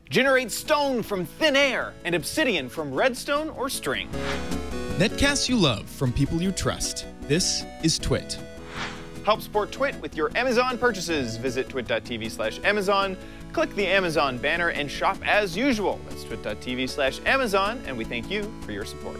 Generate stone from thin air and obsidian from redstone or string. Netcasts you love from people you trust. This is Twit. Help support Twit with your Amazon purchases. Visit twit.tv/Amazon, click the Amazon banner, and shop as usual. That's twit.tv/Amazon, and we thank you for your support.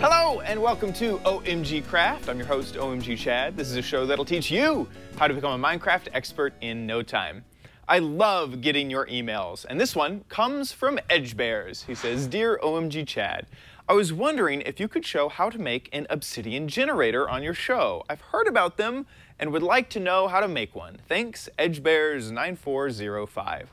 Hello, and welcome to OMGcraft. I'm your host, OMGchad. This is a show that'll teach you how to become a Minecraft expert in no time. I love getting your emails, and this one comes from Edgebears. He says, "Dear OMGchad, I was wondering if you could show how to make an Obsidian generator on your show. I've heard about them and would like to know how to make one. Thanks, Edgebears9405.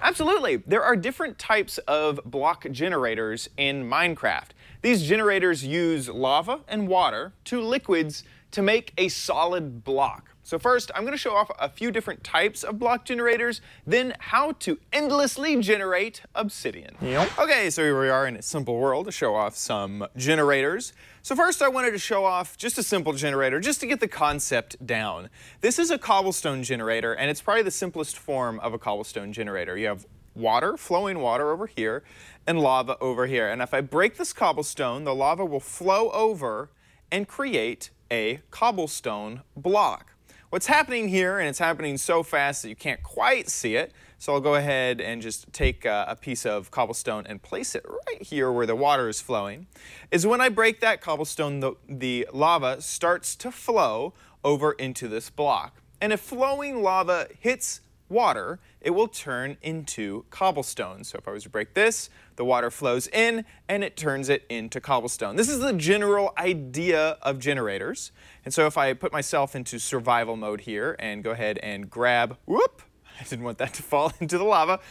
Absolutely. There are different types of block generators in Minecraft. These generators use lava and water, two liquids, to make a solid block. So first, I'm going to show off a few different types of block generators, then how to endlessly generate obsidian. Okay, so here we are in a simple world to show off some generators. So first I wanted to show off just a simple generator, just to get the concept down. This is a cobblestone generator, and it's probably the simplest form of a cobblestone generator. You have water, flowing water over here, and lava over here. And if I break this cobblestone, the lava will flow over and create a cobblestone block. What's happening here, and it's happening so fast that you can't quite see it, so I'll go ahead and just take a piece of cobblestone and place it right here where the water is flowing, is when I break that cobblestone, the lava starts to flow over into this block. And if flowing lava hits water, it will turn into cobblestone. So if I was to break this, the water flows in and it turns it into cobblestone. This is the general idea of generators. And so if I put myself into survival mode here and go ahead and grab, whoop, I didn't want that to fall into the lava,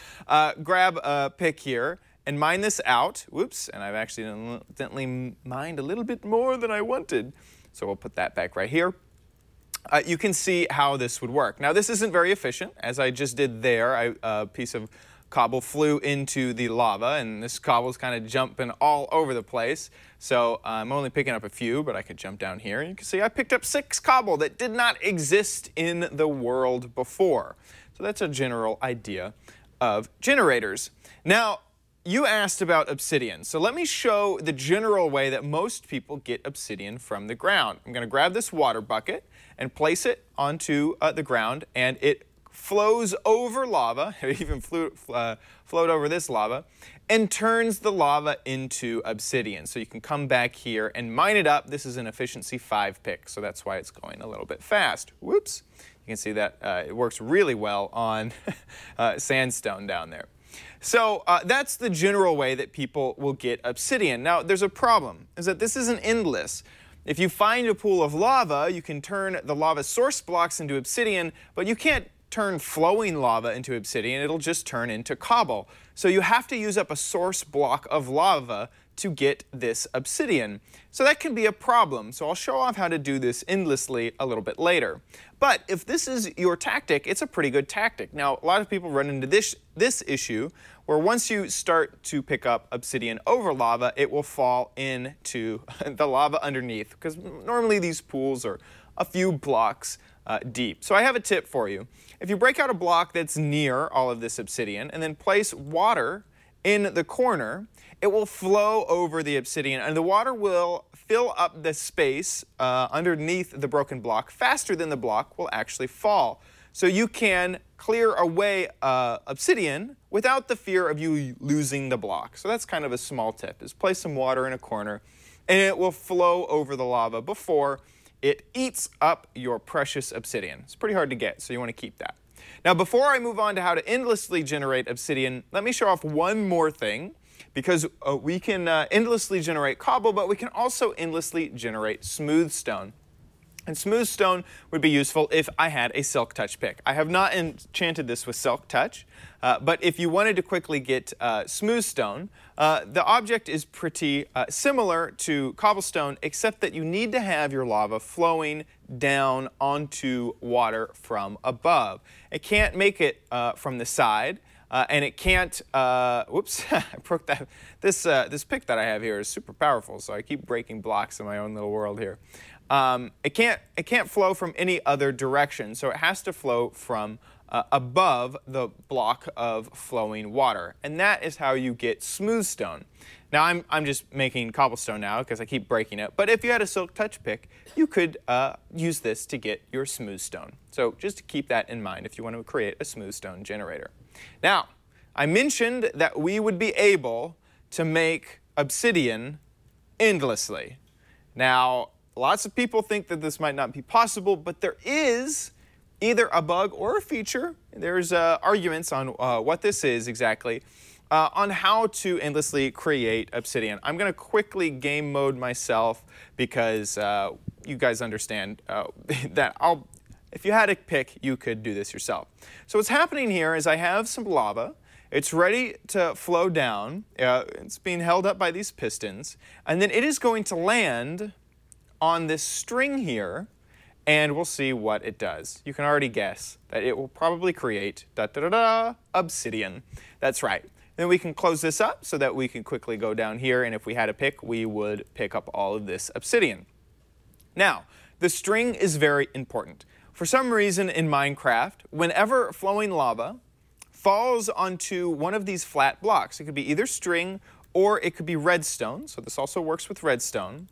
grab a pick here and mine this out, whoops, and I've accidentally mined a little bit more than I wanted. So we'll put that back right here. You can see how this would work. Now this isn't very efficient, as I just did there. A piece of cobble flew into the lava, and this cobble's kind of jumping all over the place. So I'm only picking up a few, but I could jump down here, and you can see I picked up 6 cobble that did not exist in the world before. So that's a general idea of generators. Now, you asked about obsidian, so let me show the general way that most people get obsidian from the ground. I'm going to grab this water bucket and place it onto the ground, and it flows over lava, it even flowed over this lava, and turns the lava into obsidian. So you can come back here and mine it up. This is an efficiency 5 pick, so that's why it's going a little bit fast. Whoops. You can see that it works really well on sandstone down there. So that's the general way that people will get obsidian. Now, there's a problem, is that this isn't endless. If you find a pool of lava, you can turn the lava source blocks into obsidian, but you can't turn flowing lava into obsidian. It'll just turn into cobble. So you have to use up a source block of lava to get this obsidian. So that can be a problem. So I'll show off how to do this endlessly a little bit later. But if this is your tactic, it's a pretty good tactic. Now, a lot of people run into this issue where once you start to pick up obsidian over lava, it will fall into the lava underneath, because normally these pools are a few blocks deep. So I have a tip for you. If you break out a block that's near all of this obsidian and then place water in the corner, it will flow over the obsidian, and the water will fill up the space underneath the broken block faster than the block will actually fall. So you can clear away obsidian without the fear of you losing the block. So that's kind of a small tip, is place some water in a corner, and it will flow over the lava before it eats up your precious obsidian. It's pretty hard to get, so you want to keep that. Now, before I move on to how to endlessly generate obsidian, let me show off one more thing, because we can endlessly generate cobble, but we can also endlessly generate smooth stone. And smooth stone would be useful if I had a silk touch pick. I have not enchanted this with silk touch, but if you wanted to quickly get smooth stone, the object is pretty similar to cobblestone, except that you need to have your lava flowing down onto water from above. It can't make it from the side. And it can't, whoops, I broke that. This pick that I have here is super powerful, so I keep breaking blocks in my own little world here. it can't flow from any other direction, so it has to flow from above the block of flowing water, and that is how you get smooth stone. Now I'm just making cobblestone now because I keep breaking it, but if you had a silk touch pick, you could use this to get your smooth stone. So just keep that in mind if you want to create a smooth stone generator. Now, I mentioned that we would be able to make obsidian endlessly. Now, lots of people think that this might not be possible, but there is either a bug or a feature. There's arguments on what this is exactly, on how to endlessly create obsidian. I'm going to quickly game mode myself because you guys understand that if you had a pick, you could do this yourself. So what's happening here is I have some lava. It's ready to flow down. It's being held up by these pistons, and then it is going to land on this string here, and we'll see what it does. You can already guess that it will probably create obsidian. That's right. Then we can close this up so that we can quickly go down here, and if we had a pick, we would pick up all of this obsidian. Now, the string is very important. For some reason in Minecraft, whenever flowing lava falls onto one of these flat blocks, it could be either string or it could be redstone, so this also works with redstone.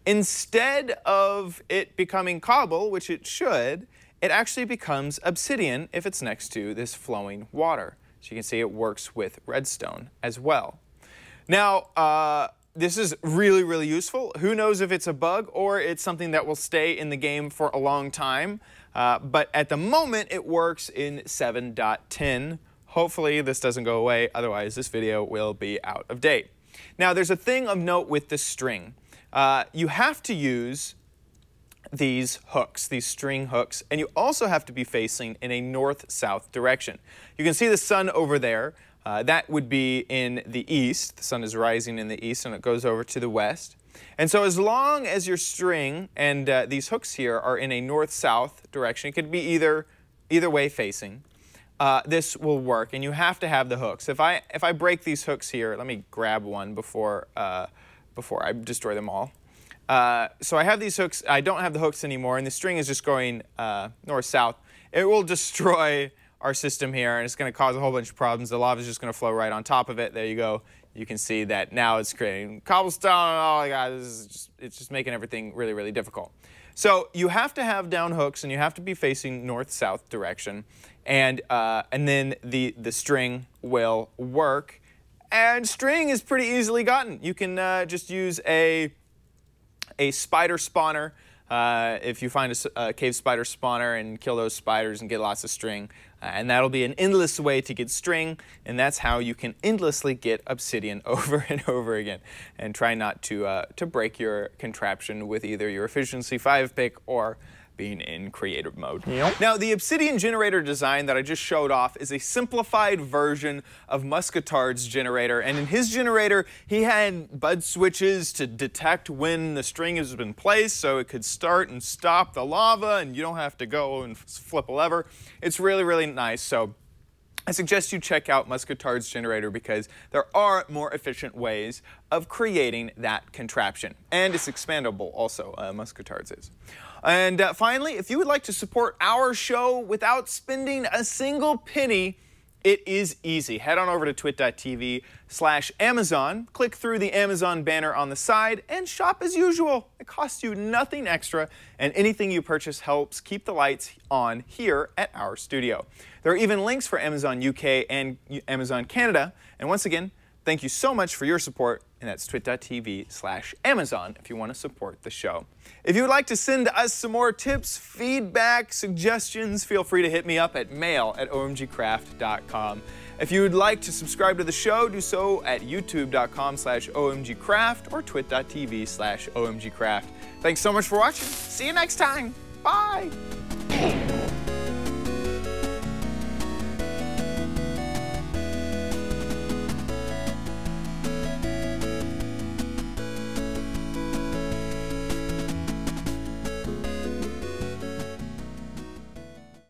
Instead of it becoming cobble, which it should, it actually becomes obsidian if it's next to this flowing water. So you can see it works with redstone as well. Now, this is really, really useful. Who knows if it's a bug or it's something that will stay in the game for a long time. But at the moment, it works in 7.10. Hopefully this doesn't go away, otherwise this video will be out of date. Now, there's a thing of note with the string. You have to use these hooks, these string hooks, and you also have to be facing in a north-south direction. You can see the sun over there. That would be in the east. The sun is rising in the east and it goes over to the west. And so as long as your string and these hooks here are in a north-south direction, it could be either way facing, this will work, and you have to have the hooks. If I break these hooks here, let me grab one before I destroy them all. So I have these hooks. I don't have the hooks anymore, and the string is just going north-south. It will destroy our system here, and it's going to cause a whole bunch of problems. The lava is just going to flow right on top of it. There you go. You can see that now it's creating cobblestone. Oh my God, it's just making everything really, really difficult. So you have to have down hooks, and you have to be facing north-south direction, and then the string will work. And string is pretty easily gotten. You can just use a spider spawner. If you find a cave spider spawner and kill those spiders and get lots of string. And that'll be an endless way to get string, and that's how you can endlessly get obsidian over and over again. And try not to break your contraption with either your efficiency 5 pick or being in creative mode. Yep. Now, the obsidian generator design that I just showed off is a simplified version of Muscatard's generator, and in his generator, he had bud switches to detect when the string has been placed, so it could start and stop the lava, and you don't have to go and flip a lever. It's really, really nice. So I suggest you check out Muscatard's generator because there are more efficient ways of creating that contraption. And it's expandable also, Muscatard's is. And finally, if you would like to support our show without spending a single penny, it is easy. Head on over to twit.tv/Amazon, click through the Amazon banner on the side, and shop as usual. It costs you nothing extra, and anything you purchase helps keep the lights on here at our studio. There are even links for Amazon UK and Amazon Canada, and once again, thank you so much for your support, and that's twit.tv/Amazon if you want to support the show. If you would like to send us some more tips, feedback, suggestions, feel free to hit me up at mail@omgcraft.com. If you would like to subscribe to the show, do so at youtube.com/omgcraft or twit.tv/omgcraft. Thanks so much for watching. See you next time. Bye.